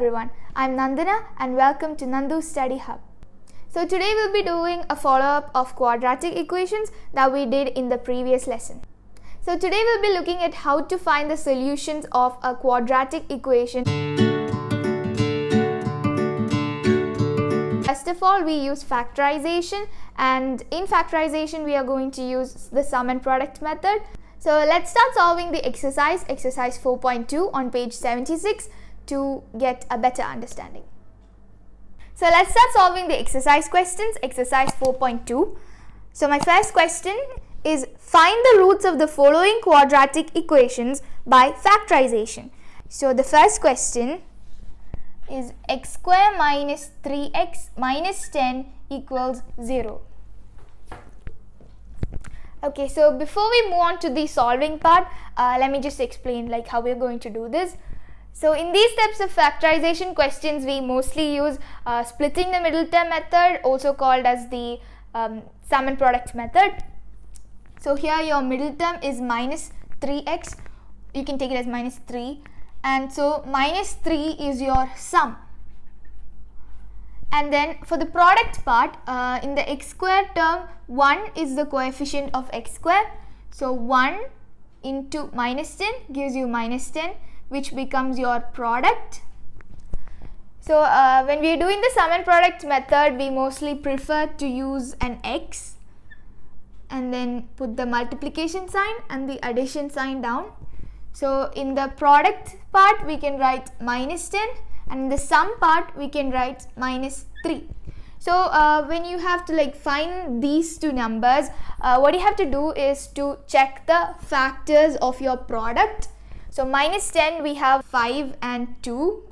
everyone, I'm Nandana and welcome to Nandu Study Hub. So today we'll be doing a follow-up of quadratic equations that we did in the previous lesson. So today we'll be looking at how to find the solutions of a quadratic equation. First of all, we use factorization, and in factorization we are going to use the sum and product method. So let's start solving the exercise 4.2 on page 76 to get a better understanding. So let's start solving the exercise questions, exercise 4.2. So my first question is, find the roots of the following quadratic equations by factorization. So the first question is x square minus 3x minus 10 equals 0. Okay, so before we move on to the solving part, let me just explain how we're going to do this. So in these steps of factorization questions, we mostly use splitting the middle term method, also called as the sum and product method. So here your middle term is minus 3x, you can take it as minus 3, and so minus 3 is your sum. And then for the product part, in the x square term, 1 is the coefficient of x square. So 1 into minus 10 gives you minus 10, which becomes your product. So when we are doing the sum and product method, we mostly prefer to use an x and then put the multiplication sign and the addition sign down. So in the product part, we can write minus 10, and in the sum part, we can write minus 3. So when you have to find these two numbers, what you have to do is to check the factors of your product. So minus 10, we have 5 and 2.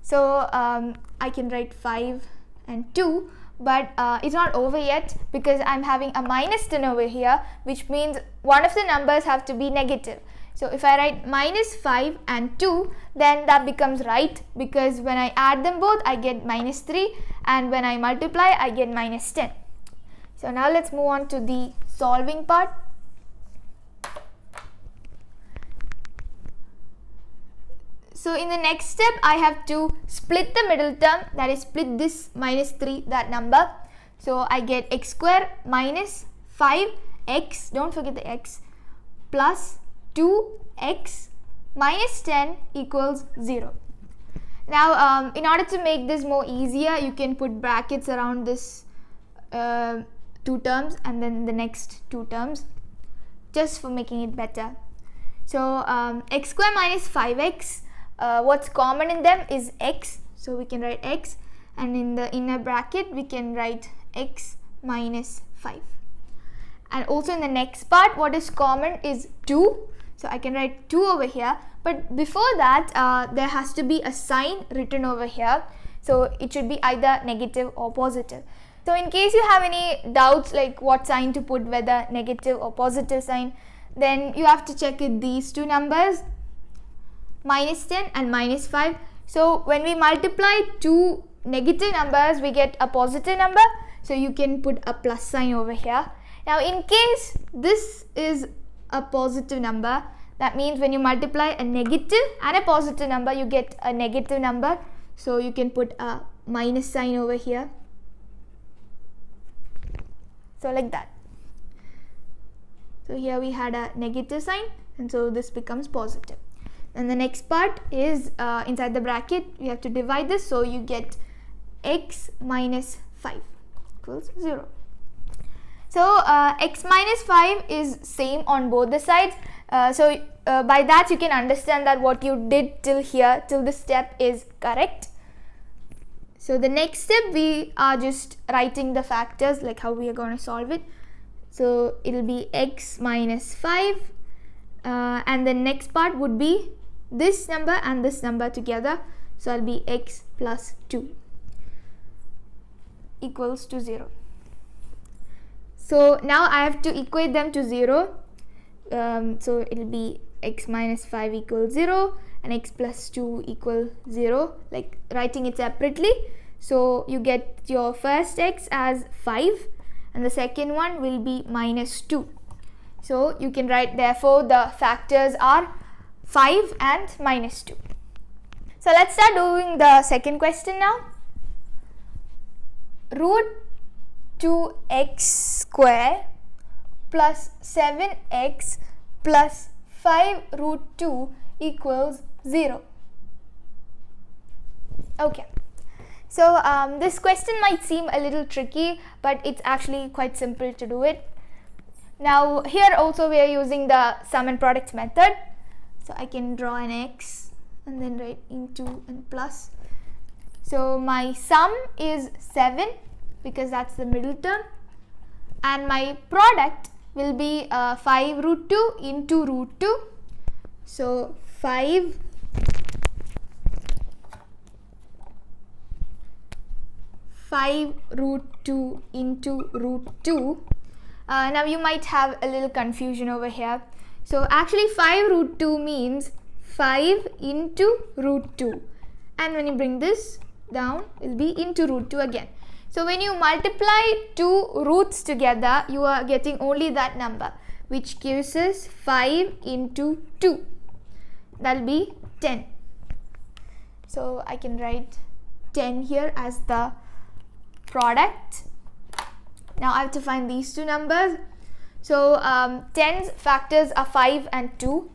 So I can write 5 and 2, but it's not over yet because I'm having a minus 10 over here, which means one of the numbers have to be negative. So if I write minus 5 and 2, then that becomes right, because when I add them both, I get minus 3, and when I multiply, I get minus 10. So now let's move on to the solving part. So in the next step, I have to split the middle term, that is split this minus 3, that number. So I get x square minus 5x, don't forget the x, plus 2x minus 10 equals 0. Now in order to make this more easier, you can put brackets around this two terms and then the next two terms, just for making it better. So x square minus 5x, what's common in them is x, so we can write x, and in the inner bracket we can write x minus 5. And also in the next part, what is common is 2, so I can write 2 over here, but before that there has to be a sign written over here, so it should be either negative or positive. So in case you have any doubts what sign to put, whether negative or positive sign, then you have to check with these two numbers, minus 10 and minus 5. So when we multiply two negative numbers, we get a positive number, so you can put a plus sign over here. Now in case this is a positive number, that means when you multiply a negative and a positive number, you get a negative number, so you can put a minus sign over here, so like that. So here we had a negative sign, and so this becomes positive. And the next part is inside the bracket, we have to divide this, so you get x minus 5 equals 0. So x minus 5 is same on both the sides. So by that you can understand that what you did till here, till this step, is correct. So the next step, we are just writing the factors, how we are going to solve it. So it will be x minus 5, and the next part would be this number and this number together, so it will be x plus 2 equals to 0. So now I have to equate them to 0, so it will be x minus 5 equals 0 and x plus 2 equals 0, writing it separately. So you get your first x as 5 and the second one will be minus 2. So you can write, therefore the factors are 5 and minus 2. So let's start doing the second question now. Root 2x square plus 7x plus 5 root 2 equals 0. Okay. So this question might seem a little tricky, but it's actually quite simple to do it. Now here also we are using the sum and product method. So I can draw an x and then write into and plus. So my sum is 7 because that's the middle term, and my product will be 5 root 2 into root 2. So 5 root 2 into root 2. Now you might have a little confusion over here. So actually 5 root 2 means 5 into root 2, and when you bring this down it will be into root 2 again. So when you multiply two roots together, you are getting only that number, which gives us 5 into 2. That will be 10. So I can write 10 here as the product. Now I have to find these two numbers. So 10's factors are 5 and 2.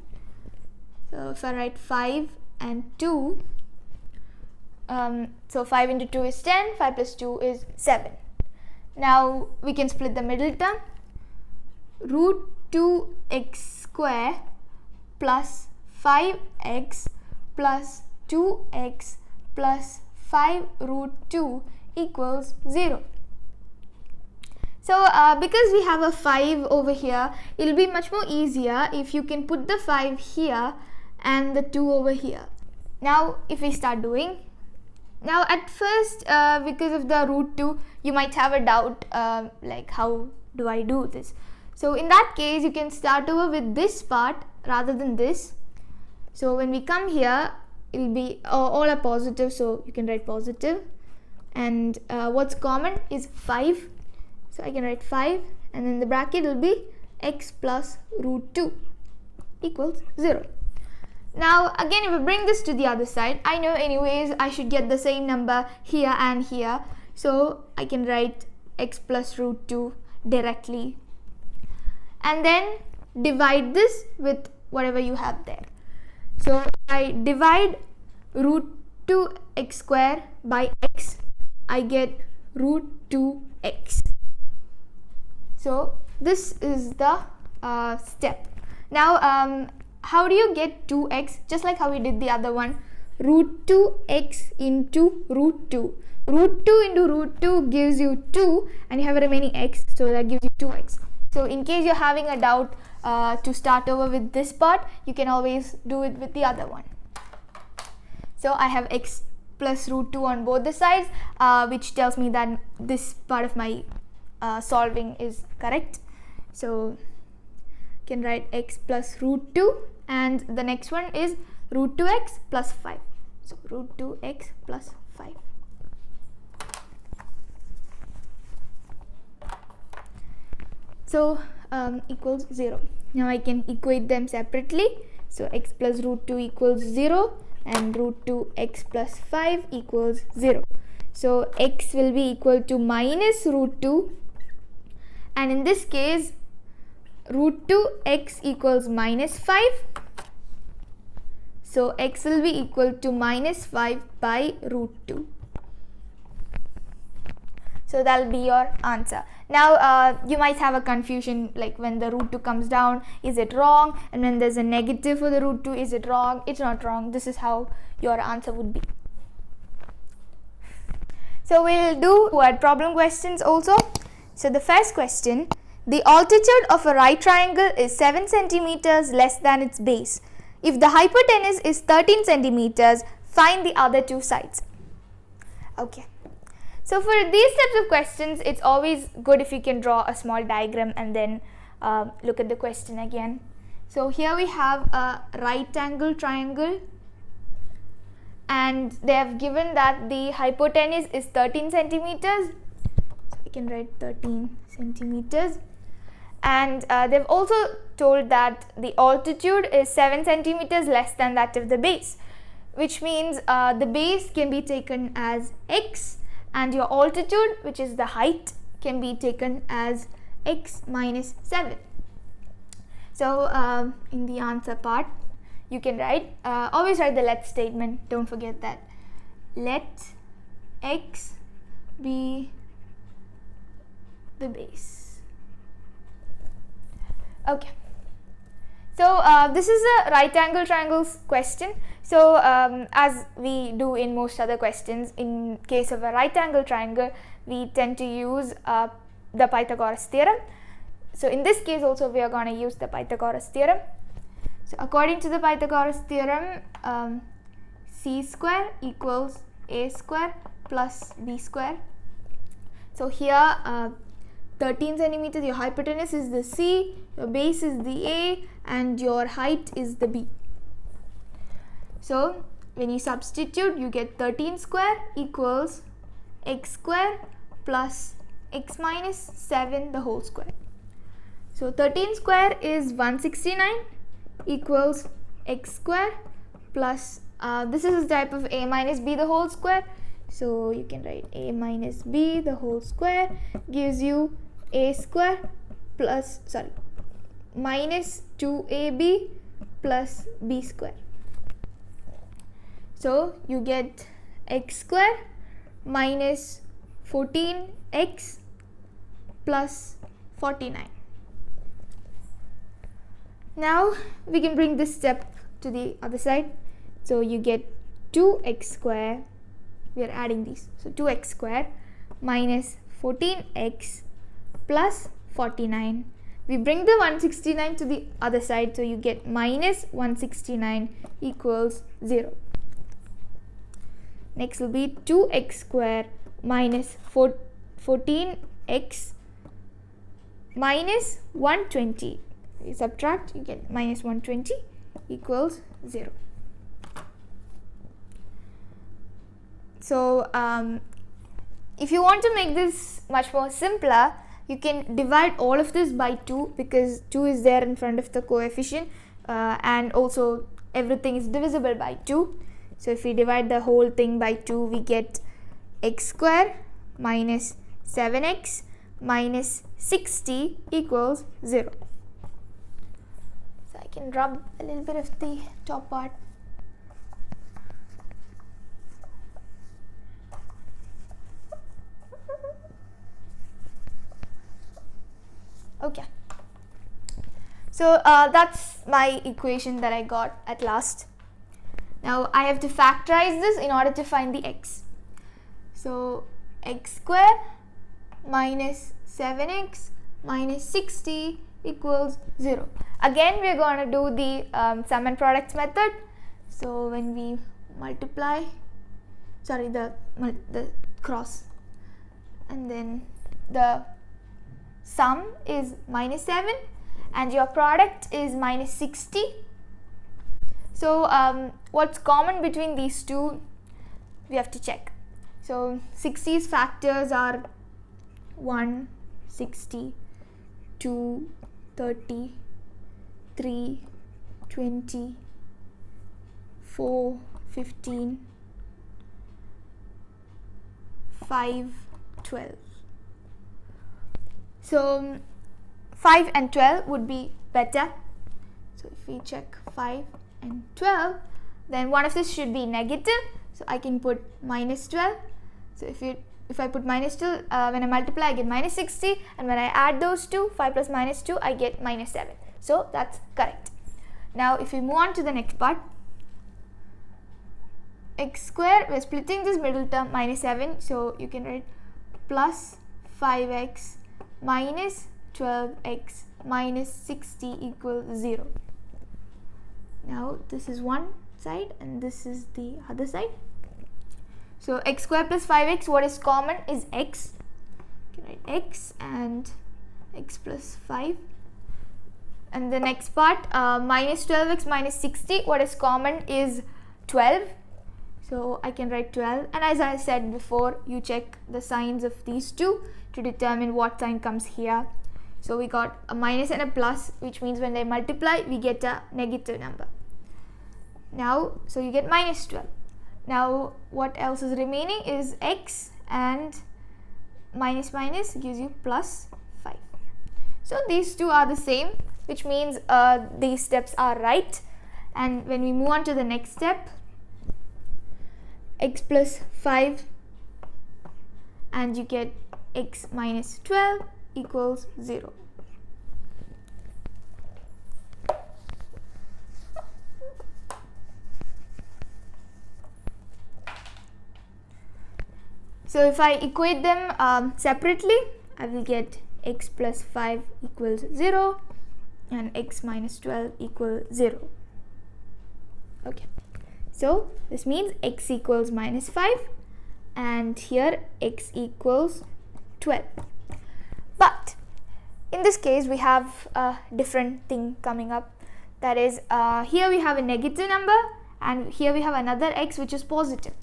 So if I write 5 and 2, so 5 into 2 is 10, 5 plus 2 is 7. Now we can split the middle term. Root 2x square plus 5x plus 2x plus 5 root 2 equals 0. So because we have a 5 over here, it will be much more easier if you can put the 5 here and the 2 over here. Now if we start doing, now at first because of the root 2 you might have a doubt like how do I do this. So in that case you can start over with this part rather than this. So when we come here, it will be all are positive, so you can write positive, and what's common is 5. So I can write 5, and then the bracket will be x plus root 2 equals 0. Now again, if I bring this to the other side, I know anyways I should get the same number here and here. So I can write x plus root 2 directly, and then divide this with whatever you have there. So I divide root 2x square by x, I get root 2x. So this is the step. Now how do you get 2x? Just like how we did the other one, root 2x into root 2. Root 2 into root 2 gives you 2, and you have a remaining x, so that gives you 2x. So in case you're having a doubt to start over with this part, you can always do it with the other one. So I have x plus root 2 on both the sides, which tells me that this part of my solving is correct. So I can write x plus root 2, and the next one is root 2x plus 5. So root 2x plus 5. So equals 0. Now I can equate them separately. So x plus root 2 equals 0, and root 2x plus 5 equals 0. So x will be equal to minus root 2, and in this case root 2x equals minus 5. So x will be equal to minus 5 by root 2. So that will be your answer. Now you might have a confusion, like when the root 2 comes down, is it wrong? And when there's a negative for the root 2, is it wrong? It's not wrong. This is how your answer would be. So we'll do word problem questions also. So the first question, the altitude of a right triangle is 7 centimeters less than its base. If the hypotenuse is 13 centimeters, find the other two sides. Okay. So for these types of questions, it's always good if you can draw a small diagram and then look at the question again. So here we have a right angle triangle, and they have given that the hypotenuse is 13 centimeters. So I can write 13 centimeters. And they've also told that the altitude is 7 centimeters less than that of the base. which means the base can be taken as x, and your altitude, which is the height, can be taken as x minus 7. So in the answer part, you can write, always write the let statement, don't forget that. Let x be the base. Okay. So this is a right angle triangles question. So as we do in most other questions, in case of a right angle triangle, we tend to use the Pythagoras theorem. So in this case also we are going to use the Pythagoras theorem. So according to the Pythagoras theorem, c square equals a square plus b square. So here 13 centimeters, your hypotenuse is the c, your base is the a, and your height is the b. So when you substitute, you get 13 square equals x square plus x minus 7 the whole square. So 13 square is 169 equals x square plus this is the type of a minus b the whole square. So you can write a minus b the whole square gives you a square plus minus 2ab plus b square. So you get x square minus 14x plus 49. Now we can bring this step to the other side. So you get 2x square, we are adding these, so 2x square minus 14x plus 49. We bring the 169 to the other side, so you get minus 169 equals 0. Next will be 2x square minus 14x minus 120. You subtract, you get minus 120 equals 0. So if you want to make this much more simpler, you can divide all of this by 2 because 2 is there in front of the coefficient, and also everything is divisible by 2. So if we divide the whole thing by 2, we get x square minus 7x minus 60 equals 0. So I can rub a little bit of the top part. Okay. So that's my equation that I got at last. Now I have to factorize this in order to find the x. So x square minus 7x minus 60 equals 0. Again we are going to do the sum and products method. So when we multiply, the cross, and then the sum is minus 7 and your product is minus 60. So what's common between these two, we have to check. So 60's factors are 1, 60, 2, 30, 3, 20, 4, 15, 5, 12. So 5 and 12 would be better. So if we check 5 and 12, then one of this should be negative. So I can put minus 12. So if I put minus 12, when I multiply I get minus 60, and when I add those two, 5 plus minus 2, I get minus 7. So that's correct. Now if we move on to the next part, x square, we're splitting this middle term minus 7, so you can write plus 5x minus 12x minus 60 equals 0. Now this is one side and this is the other side. So x square plus 5x, what is common is x. You can write x and x plus 5. And the next part, minus 12x minus 60, what is common is 12. So I can write 12, and as I said before, you check the signs of these two to determine what sign comes here. So we got a minus and a plus, which means when they multiply we get a negative number. Now, so you get minus 12. Now what else is remaining is x, and minus minus gives you plus 5. So these two are the same, which means these steps are right. And when we move on to the next step, x plus 5, and you get x minus 12 equals 0. So if I equate them separately, I will get x plus 5 equals 0 and x minus 12 equals 0. Okay, so this means x equals minus 5 and here x equals 12. But in this case we have a different thing coming up. That is, here we have a negative number and here we have another x which is positive.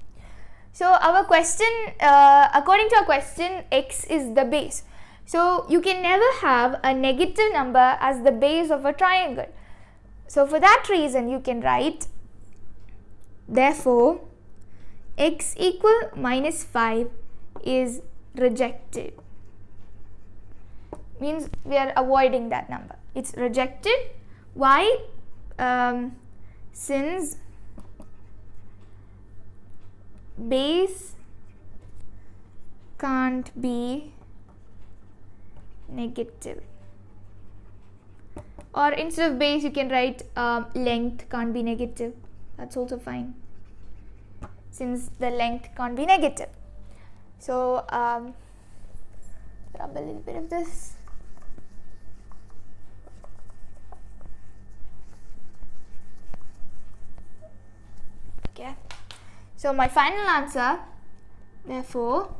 So our question, according to our question, x is the base. So you can never have a negative number as the base of a triangle. So for that reason you can write, therefore x equal minus 5 is rejected. Means we are avoiding that number. It's rejected. Why? Since base can't be negative. Or instead of base you can write length can't be negative. That's also fine, since the length can't be negative. So rub a little bit of this. Okay, so my final answer, therefore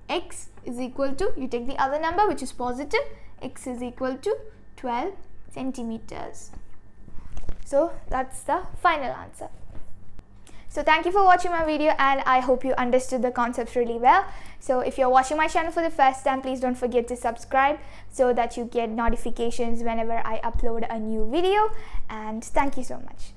x is equal to, you take the other number which is positive, x is equal to 12 centimeters. So that's the final answer. So thank you for watching my video, and I hope you understood the concepts really well. So if you're watching my channel for the first time, please don't forget to subscribe so that you get notifications whenever I upload a new video, and thank you so much.